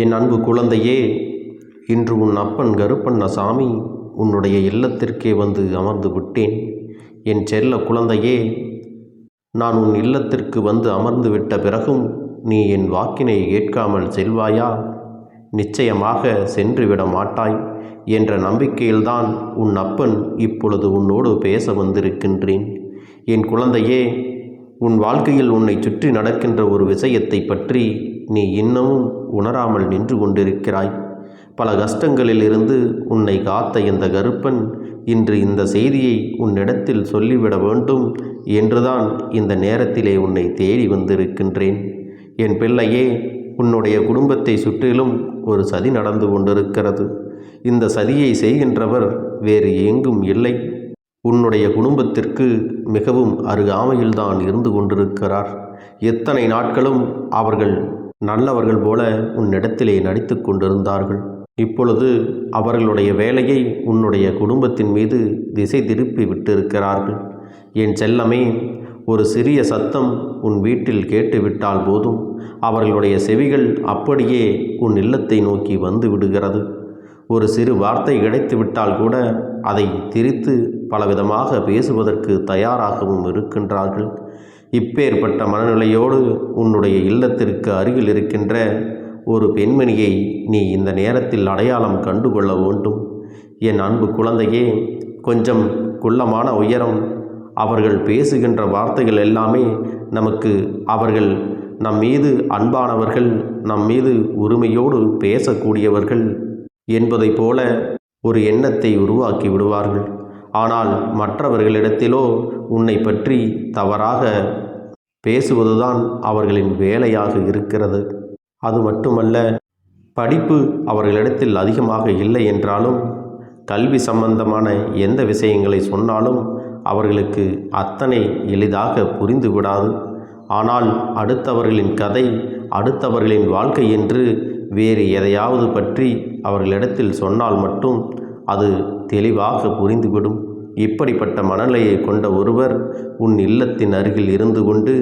என் அன்பு குழந்தையே, இன்று உன் அப்பன் கருப்பண்ணசாமி உன்னுடைய இல்லத்திற்கே வந்து அமர்ந்து விட்டேன். என் செல்ல குழந்தையே, நான் உன் இல்லத்திற்கு வந்து அமர்ந்து விட்ட பிறகும் நீ என் வாக்கினை கேட்காமல் செல்வாயா? நிச்சயமாக சென்றுவிட மாட்டாய் என்ற நம்பிக்கையில்தான் உன் அப்பன் இப்பொழுது உன்னோடு பேச வந்திருக்கின்றேன். என் குழந்தையே, உன் வாழ்க்கையில் உன்னை சுற்றி நடக்கின்ற ஒரு விஷயத்தை பற்றி நீ இன்னமும் உணராமல் நின்று கொண்டிருக்கிறாய். பல கஷ்டங்களிலிருந்து உன்னை காத்த இந்த கருப்பன் இன்று இந்த செய்தியை உன்னிடத்தில் சொல்லிவிட வேண்டும் என்றுதான் இந்த நேரத்திலே உன்னை தேடி வந்திருக்கின்றேன். என் பிள்ளையே, உன்னுடைய குடும்பத்தை சுற்றிலும் ஒரு சதி நடந்து கொண்டிருக்கிறது. இந்த சதியை செய்கின்றவர் வேறு எங்கும் இல்லை, உன்னுடைய குடும்பத்திற்கு மிகவும் அருகாமையில்தான் இருந்து கொண்டிருக்கிறார். எத்தனை நாட்களும் அவர்கள் நல்லவர்கள் போல உன்னிடத்திலே நடித்து கொண்டிருந்தார்கள். இப்பொழுது அவர்களுடைய வேலையை உன்னுடைய குடும்பத்தின் மீது திசை திருப்பி விட்டிருக்கிறார்கள். என் செல்லமே, ஒரு சிறிய சத்தம் உன் வீட்டில் கேட்டுவிட்டால் போதும், அவர்களுடைய செவிகள் அப்படியே உன் இல்லத்தை நோக்கி வந்து விடுகிறது. ஒரு சிறு வார்த்தை கிடைத்துவிட்டால் கூட அதை திரித்து பலவிதமாக பேசுவதற்கு தயாராகவும் இருக்கின்றார்கள். இப்பேற்பட்ட மனநிலையோடு உன்னுடைய இல்லத்திற்கு அருகில் இருக்கின்ற ஒரு பெண்மணியை நீ இந்த நேரத்தில் அடையாளம் கண்டுகொள்ள வேண்டும். என் அன்பு குழந்தையே, கொஞ்சம் குள்ளமான உயரம், அவர்கள் பேசுகின்ற வார்த்தைகள் எல்லாமே நமக்கு அவர்கள் நம் மீது அன்பானவர்கள், நம் மீது உரிமையோடு பேசக்கூடியவர்கள் என்பதைப் போல ஒரு எண்ணத்தை உருவாக்கி விடுவார்கள். ஆனால் மற்றவர்களிடத்திலோ உன்னை பற்றி தவறாக பேசுவதுதான் அவர்களின் வேலையாக இருக்கிறது. அது மட்டுமல்ல, படிப்பு அவர்களிடத்தில் அதிகமாக இல்லை என்றாலும் கல்வி சம்பந்தமான எந்த விஷயங்களை சொன்னாலும் அவர்களுக்கு அத்தனை எளிதாக புரிந்து விடாது. ஆனால் அடுத்தவர்களின் கதை, அடுத்தவர்களின் வாழ்க்கை என்று வேறு எதையாவது பற்றி அவர்களிடத்தில் சொன்னால் மட்டும் அது தெளிவாக புரிந்துவிடும். இப்படிப்பட்ட மனநிலையை கொண்ட ஒருவர் உன் இல்லத்தின் அருகில் இருந்து கொண்டு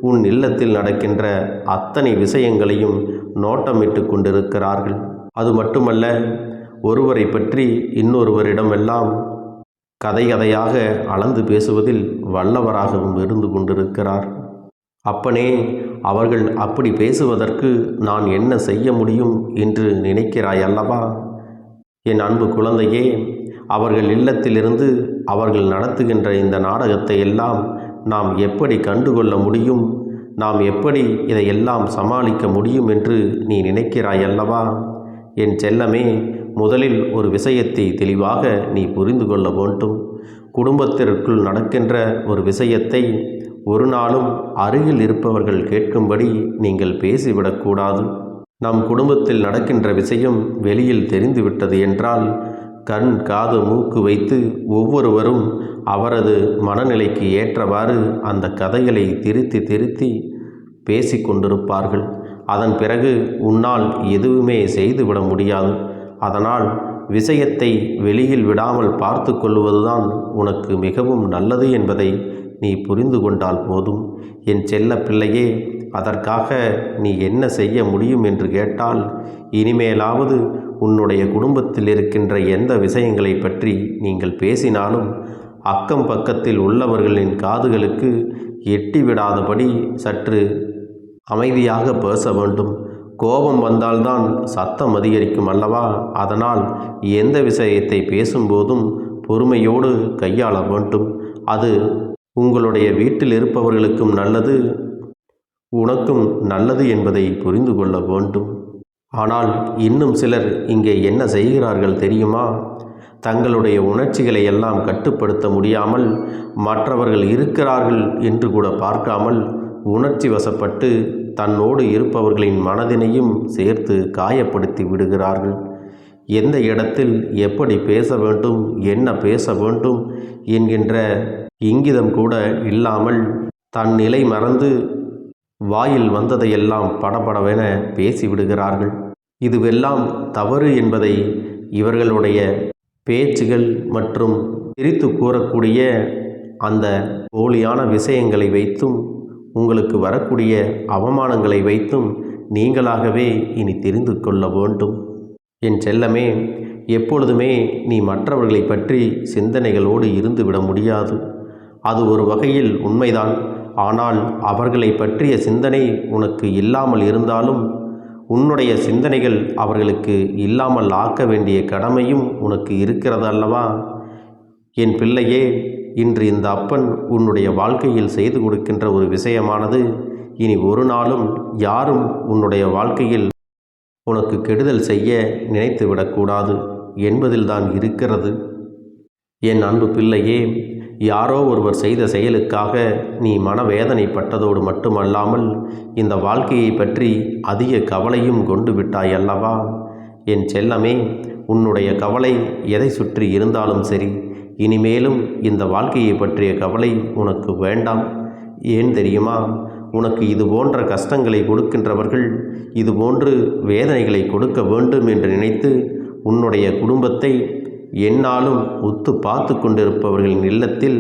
உன் இல்லத்தில் நடக்கின்ற அத்தனை விஷயங்களையும் நோட்டமிட்டு கொண்டிருக்கிறார்கள். அது மட்டுமல்ல, ஒருவரை பற்றி இன்னொருவரிடமெல்லாம் கதையாக அளந்து பேசுவதில் வல்லவராகவும் இருந்து கொண்டிருக்கிறார். அப்பனே, அவர்கள் அப்படி பேசுவதற்கு நான் என்ன செய்ய முடியும் என்று நினைக்கிறாய் அல்லவா? என் அன்பு குழந்தையே, அவர்கள் இல்லத்திலிருந்து அவர்கள் நடத்துகின்ற இந்த நாடகத்தை எல்லாம் நாம் எப்படி கண்டுகொள்ள முடியும், நாம் எப்படி இதையெல்லாம் சமாளிக்க முடியும் என்று நீ நினைக்கிறாய் அல்லவா? என் செல்லமே, முதலில் ஒரு விஷயத்தை தெளிவாக நீ புரிந்து கொள்ள வேண்டும். குடும்பத்திற்குள் நடக்கின்ற ஒரு விஷயத்தை ஒரு நாளும் அருகில் இருப்பவர்கள் கேட்கும்படி நீங்கள் பேசிவிடக்கூடாது. நம் குடும்பத்தில் நடக்கின்ற விஷயம் வெளியில் தெரிந்துவிட்டது என்றால் கண், காது, மூக்கு வைத்து ஒவ்வொருவரும் அவரது மனநிலைக்கு ஏற்றவாறு அந்த கதைகளை திருத்தி பேசி கொண்டிருப்பார்கள். அதன் பிறகு உன்னால் எதுவுமே செய்துவிட முடியாது. அதனால் விஷயத்தை வெளியில் விடாமல் பார்த்து கொள்வதுதான் உனக்கு மிகவும் நல்லது என்பதை நீ புரிந்து கொண்டால் போதும். என் செல்ல பிள்ளையே, அதற்காக நீ என்ன செய்ய முடியும் என்று கேட்டால், இனிமேலாவது உன்னுடைய குடும்பத்தில் இருக்கின்ற எந்த விஷயங்களை பற்றி நீங்கள் பேசினாலும் அக்கம் பக்கத்தில் உள்ளவர்களின் காதுகளுக்கு எட்டிவிடாதபடி சற்று அமைதியாக பேச வேண்டும். கோபம் வந்தால்தான் சத்தம் அதிகரிக்கும் அல்லவா? அதனால் எந்த விஷயத்தை பேசும்போதும் பொறுமையோடு கையாள வேண்டும். அது உங்களுடைய வீட்டில் இருப்பவர்களுக்கும் நல்லது, உனக்கும் நல்லது என்பதை புரிந்து கொள்ள வேண்டும். ஆனால் இன்னும் சிலர் இங்கே என்ன செய்கிறார்கள் தெரியுமா? தங்களுடைய உணர்ச்சிகளை எல்லாம் கட்டுப்படுத்த முடியாமல் மற்றவர்கள் இருக்கிறார்கள் என்று கூட பார்க்காமல் உணர்ச்சி வசப்பட்டு தன்னோடு இருப்பவர்களின் மனதினையும் சேர்த்து காயப்படுத்தி விடுகிறார்கள். எந்த இடத்தில் எப்படி பேச வேண்டும், என்ன பேச வேண்டும் என்கின்ற இங்கிதம் கூட இல்லாமல் தன் நிலை மறந்து வாயில் வந்ததையெல்லாம் படபடவென பேசிவிடுகிறார்கள். இதுவெல்லாம் தவறு என்பதை இவர்களுடைய பேச்சுகள் மற்றும் பிரித்து கூறக்கூடிய அந்த போலியான விஷயங்களை வைத்தும் உங்களுக்கு வரக்கூடிய அவமானங்களை வைத்தும் நீங்களாகவே இனி தெரிந்து கொள்ள வேண்டும். என் செல்லமே, எப்பொழுதுமே நீ மற்றவர்களை பற்றி சிந்தனைகளோடு இருந்துவிட முடியாது. அது ஒரு வகையில் உண்மைதான். ஆனால் அவர்களை பற்றிய சிந்தனை உனக்கு இல்லாமல் இருந்தாலும் உன்னுடைய சிந்தனைகள் அவர்களுக்கு இல்லாமல் ஆக்க வேண்டிய கடமையும் உனக்கு இருக்கிறது அல்லவா? என் பிள்ளையே, இன்று இந்த அப்பன் உன்னுடைய வாழ்க்கையில் செய்து கொடுக்கின்ற ஒரு விஷயமானது இனி ஒரு நாளும் யாரும் உன்னுடைய வாழ்க்கையில் உனக்கு கெடுதல் செய்ய நினைத்து விடக்கூடாது என்பதில்தான் இருக்கிறது. என் அன்பு பிள்ளையே, யாரோ ஒருவர் செய்த செயலுக்காக நீ மனவேதனைப்பட்டதோடு மட்டுமல்லாமல் இந்த வாழ்க்கையை பற்றி அதிக கவலையும் கொண்டு விட்டாய் அல்லவா? என் செல்லமே, உன்னுடைய கவலை எதை சுற்றி இருந்தாலும் சரி, இனிமேலும் இந்த வாழ்க்கையை பற்றிய கவலை உனக்கு வேண்டாம். ஏன் தெரியுமா? உனக்கு இது போன்ற கஷ்டங்களை கொடுக்கின்றவர்கள் இதுபோன்று வேதனைகளை கொடுக்க வேண்டும் என்று நினைத்து உன்னுடைய குடும்பத்தை எந்நாளும் உத்து பார்த்து கொண்டிருப்பவர்களின் இல்லத்தில்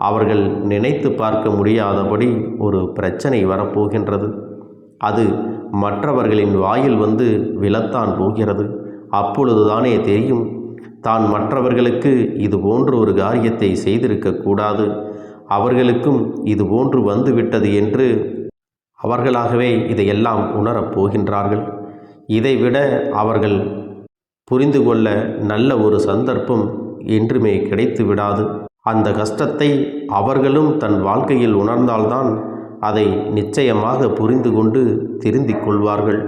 அவர்கள் நினைத்து பார்க்க முடியாதபடி ஒரு பிரச்சனை வரப்போகின்றது. அது மற்றவர்களின் வாயில் வந்து விழத்தான் போகிறது. அப்பொழுதுதானே தெரியும், தான் மற்றவர்களுக்கு இது போன்று ஒரு காரியத்தை செய்திருக்கக்கூடாது, அவர்களுக்கும் இது போன்று வந்துவிட்டது என்று அவர்களாகவே இதையெல்லாம் உணரப் போகின்றார்கள். இதைவிட அவர்கள் புரிந்து கொள்ள நல்ல ஒரு சந்தர்ப்பம் என்றுமே கிடைத்து விடாது. அந்த கஷ்டத்தை அவர்களும் தன் வாழ்க்கையில் உணர்ந்தால்தான் அதை நிச்சயமாக புரிந்து கொண்டு திருந்திக் கொள்வார்கள்.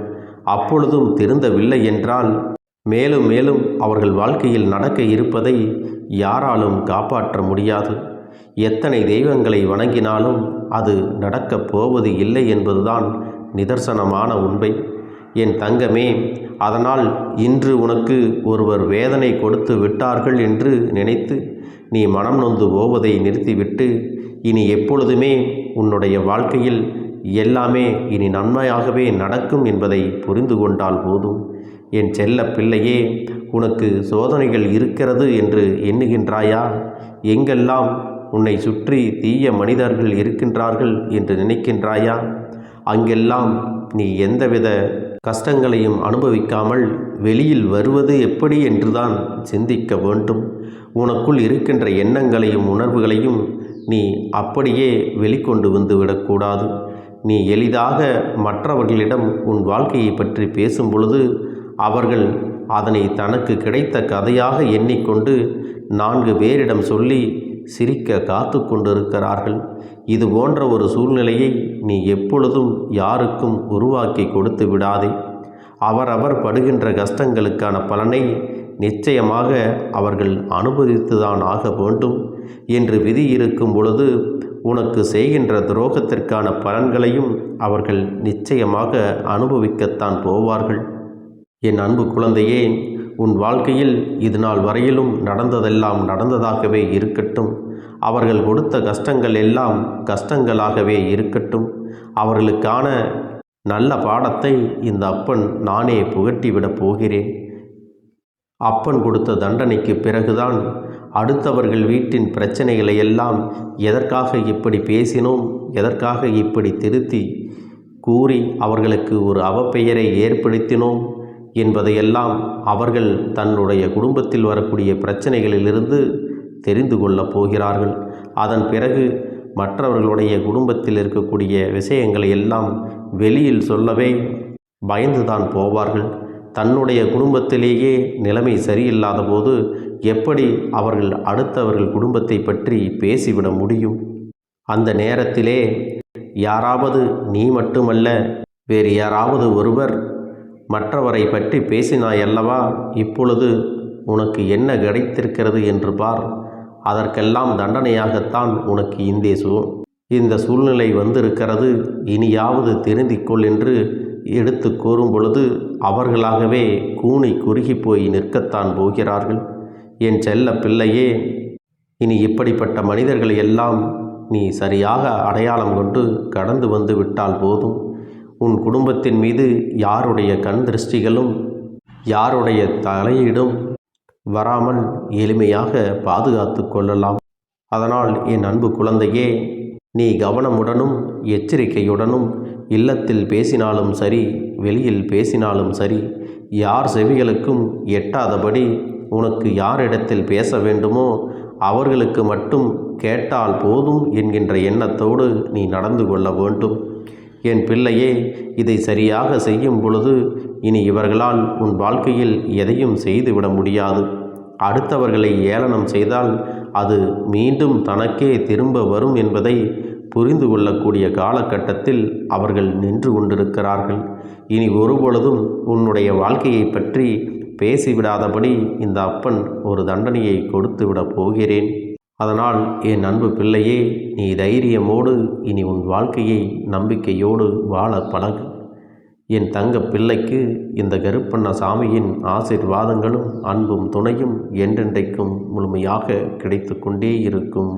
அப்பொழுதும் திருந்தவில்லை என்றால் மேலும் மேலும் அவர்கள் வாழ்க்கையில் நடக்க இருப்பதை யாராலும் காப்பாற்ற முடியாது. எத்தனை தெய்வங்களை வணங்கினாலும் அது நடக்கப் போவது இல்லை என்பதுதான் நிதர்சனமான உண்மை. என் தங்கமே, அதனால் இன்று உனக்கு ஒருவர் வேதனை கொடுத்து விட்டார்கள் என்று நினைத்து நீ மனம் நொந்து போவதை நிறுத்திவிட்டு இனி எப்பொழுதுமே உன்னுடைய வாழ்க்கையில் எல்லாமே இனி நன்மையாகவே நடக்கும் என்பதை புரிந்து கொண்டால் போதும். என் செல்ல பிள்ளையே, உனக்கு சோதனைகள் இருக்கிறது என்று எண்ணுகின்றாயா? எங்கெல்லாம் உன்னை சுற்றி தீய மனிதர்கள் இருக்கின்றார்கள் என்று நினைக்கின்றாயா? அங்கெல்லாம் நீ எந்தவித கஷ்டங்களையும் அனுபவிக்காமல் வெளியில் வருவது எப்படி என்றுதான் சிந்திக்க வேண்டும். உனக்குள் இருக்கின்ற எண்ணங்களையும் உணர்வுகளையும் நீ அப்படியே வெளிக்கொண்டு வந்து விடக்கூடாது. நீ எளிதாக மற்றவர்களிடம் உன் வாழ்க்கையை பற்றி பேசும் பொழுது அவர்கள் அதனை தனக்கு கிடைத்த கதையாக எண்ணிக்கொண்டு 4 பேரிடம் சொல்லி சிரிக்க காத்து கொண்டிருக்கிறார்கள். இது போன்ற ஒரு சூழ்நிலையை நீ எப்பொழுதும் யாருக்கும் உருவாக்கி கொடுத்து விடாதே. அவரவர் படுகின்ற கஷ்டங்களுக்கான பலனை நிச்சயமாக அவர்கள் அனுபவித்துதான் ஆக வேண்டும் என்று விதி இருக்கும் பொழுது உனக்கு செய்கின்ற துரோகத்திற்கான பலன்களையும் அவர்கள் நிச்சயமாக அனுபவிக்கத்தான் போவார்கள். என் அன்பு குழந்தையே, உன் வாழ்க்கையில் இது நாள் வரையிலும் நடந்ததெல்லாம் நடந்ததாகவே இருக்கட்டும். அவர்கள் கொடுத்த கஷ்டங்கள் எல்லாம் கஷ்டங்களாகவே இருக்கட்டும். அவர்களுக்கான நல்ல பாடத்தை இந்த அப்பன் நானே புகட்டிவிடப் போகிறேன். அப்பன் கொடுத்த தண்டனைக்கு பிறகுதான் அடுத்தவர்கள் வீட்டின் பிரச்சனைகளை எல்லாம் எதற்காக இப்படி பேசினோம், எதற்காக இப்படி திருத்தி கூறி அவர்களுக்கு ஒரு அவப்பெயரை ஏற்படுத்தினோம் என்பதையெல்லாம் அவர்கள் தன்னுடைய குடும்பத்தில் வரக்கூடிய பிரச்சனைகளிலிருந்து தெரிந்து கொள்ளப் போகிறார்கள். அதன் பிறகு மற்றவர்களுடைய குடும்பத்தில் இருக்கக்கூடிய விஷயங்களை எல்லாம் வெளியில் சொல்லவே பயந்துதான் போவார்கள். தன்னுடைய குடும்பத்திலேயே நிலைமை சரியில்லாத போது எப்படி அவர்கள் அடுத்தவர்கள் குடும்பத்தை பற்றி பேசிவிட முடியும்? அந்த நேரத்திலே யாராவது, நீ மட்டுமல்ல வேறு யாராவது ஒருவர் மற்றவரை பற்றி பேசினாயல்லவா, இப்பொழுது உனக்கு என்ன கிடைத்திருக்கிறது என்று பார். அதற்கெல்லாம் தண்டனையாகத்தான் உனக்கு இந்த சூழ்நிலை வந்திருக்கிறது. இனியாவது திருந்திக்கொள் என்று எடுத்து கூறும் பொழுது அவர்களாகவே கூனி குறுகி போய் நிற்கத்தான் போகிறார்கள். என் செல்ல பிள்ளையே, இனி இப்படிப்பட்ட மனிதர்களை எல்லாம் நீ சரியாக அடையாளம் கொண்டு கடந்து வந்து விட்டால் போதும். உன் குடும்பத்தின் மீது யாருடைய கண் திருஷ்டிகளும் யாருடைய தலையீடும் வராமல் எளிமையாக பாதுகாத்து கொள்ளலாம். அதனால் என் அன்பு குழந்தையே, நீ கவனமுடனும் எச்சரிக்கையுடனும் இல்லத்தில் பேசினாலும் சரி, வெளியில் பேசினாலும் சரி, யார் செவிகளுக்கும் எட்டாதபடி உனக்கு யாரிடத்தில் பேச வேண்டுமோ அவர்களுக்கு மட்டும் கேட்டால் போதும் என்கின்ற எண்ணத்தோடு நீ நடந்து கொள்ள வேண்டும். என் பிள்ளையே, இதை சரியாக செய்யும் பொழுது இனி இவர்களால் உன் வாழ்க்கையில் எதையும் செய்துவிட முடியாது. அடுத்தவர்களை ஏளனம் செய்தால் அது மீண்டும் தனக்கே திரும்ப வரும் என்பதை புரிந்து கொள்ளக்கூடிய காலகட்டத்தில் அவர்கள் நின்று கொண்டிருக்கிறார்கள். இனி ஒருபொழுதும் உன்னுடைய வாழ்க்கையை பற்றி பேசிவிடாதபடி இந்த அப்பன் ஒரு தண்டனையை கொடுத்துவிடப் போகிறேன். அதனால் என் அன்பு பிள்ளையே, நீ தைரியமோடு இனி உன் வாழ்க்கையை நம்பிக்கையோடு வாழ பழகு. என் தங்க பிள்ளைக்கு இந்த கருப்பண்ணசாமியின் ஆசீர்வாதங்களும் அன்பும் துணையும் என்றென்றைக்கும் முழுமையாக கிடைத்து கொண்டே இருக்கும்.